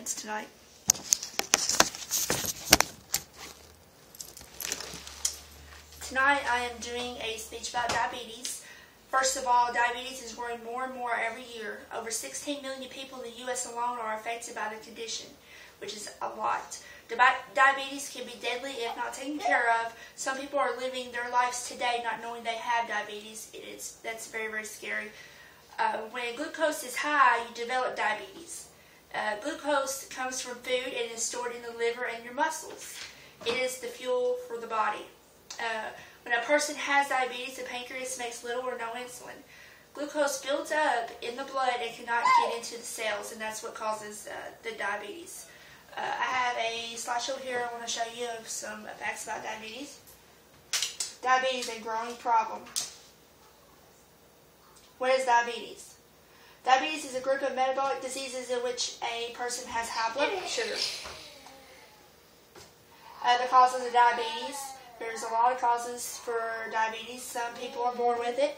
announcements tonight. Tonight I am doing a speech about diabetes. First of all, diabetes is growing more and more every year. Over 16 million people in the U.S. alone are affected by the condition, which is a lot. Diabetes can be deadly if not taken care of. Some people are living their lives today not knowing they have diabetes. That's very, very scary. When glucose is high, you develop diabetes. Glucose comes from food and is stored in the liver and your muscles. It is the fuel for the body. When a person has diabetes, the pancreas makes little or no insulin. Glucose builds up in the blood and cannot get into the cells, and that's what causes the diabetes. I have a slideshow here I want to show you of some facts about diabetes. Diabetes is a growing problem. What is diabetes? Diabetes is a group of metabolic diseases in which a person has high blood sugar. The causes of diabetes. There's a lot of causes for diabetes. Some people are born with it.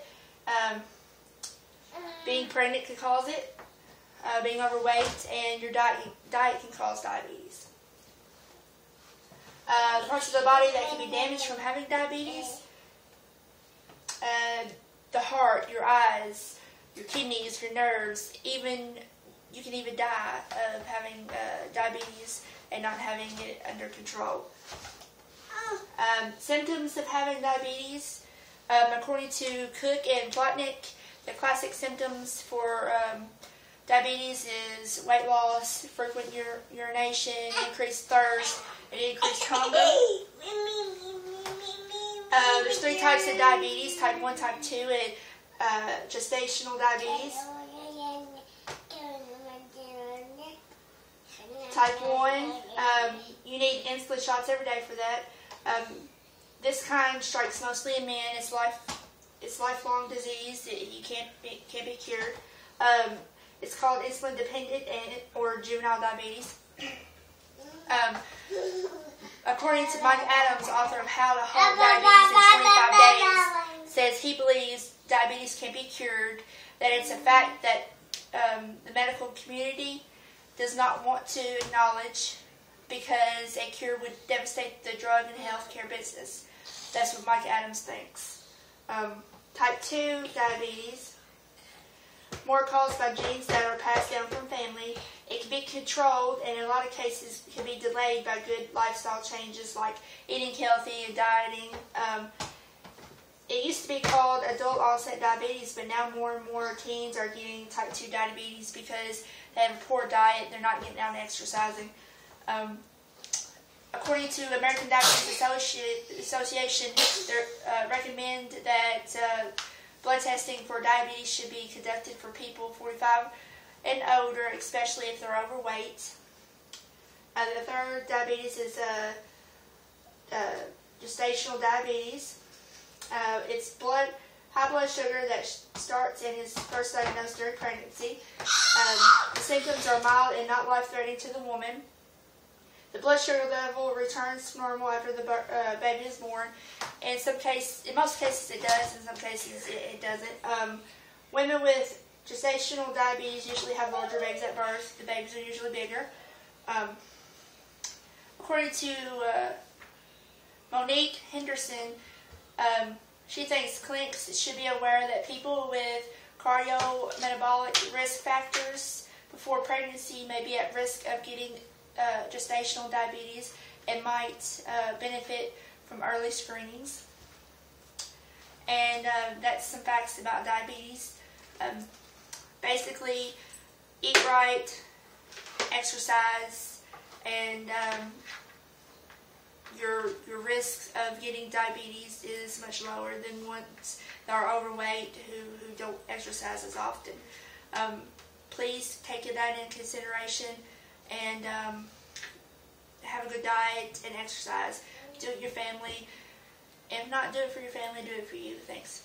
Being pregnant can cause it. Being overweight and your diet can cause diabetes. The parts of the body that can be damaged from having diabetes. The heart, your eyes, your kidneys, your nerves. You can even die of having diabetes and not having it under control. Symptoms of having diabetes, according to Cook and Plotnick, the classic symptoms for diabetes is weight loss, frequent urination, increased thirst, and increased hunger. There's 3 types of diabetes, type 1, type 2, and gestational diabetes. Type 1, you need insulin shots every day for that. This kind strikes mostly in men. It's lifelong disease. It can't be cured. It's called insulin dependent or juvenile diabetes. According to Mike Adams, author of How to Halt Diabetes in 25 Days, says he believes diabetes can be cured. That it's a fact that the medical community does not want to acknowledge, because a cure would devastate the drug and healthcare business. That's what Mike Adams thinks. Type 2 diabetes, more caused by genes that are passed down from family. It can be controlled, and in a lot of cases can be delayed by good lifestyle changes like eating healthy and dieting. It used to be called adult onset diabetes, but now more and more teens are getting type 2 diabetes because they have a poor diet, they're not getting out and exercising. According to American Diabetes Association, they recommend that blood testing for diabetes should be conducted for people 45 and older, especially if they're overweight. The third diabetes is gestational diabetes. It's high blood sugar that starts and is first diagnosed during pregnancy. The symptoms are mild and not life-threatening to the woman. The blood sugar level returns to normal after the baby is born. In most cases it does, in some cases it doesn't. Women with gestational diabetes usually have larger babies at birth. The babies are usually bigger. According to Monique Henderson, she thinks clinics should be aware that people with cardiometabolic risk factors before pregnancy may be at risk of getting gestational diabetes and might benefit from early screenings. And that's some facts about diabetes. Basically, eat right, exercise, and your risks of getting diabetes is much lower than ones that are overweight who don't exercise as often. Please take that into consideration and have a good diet and exercise. Do it for your family. If not do it for your family, do it for you. Thanks.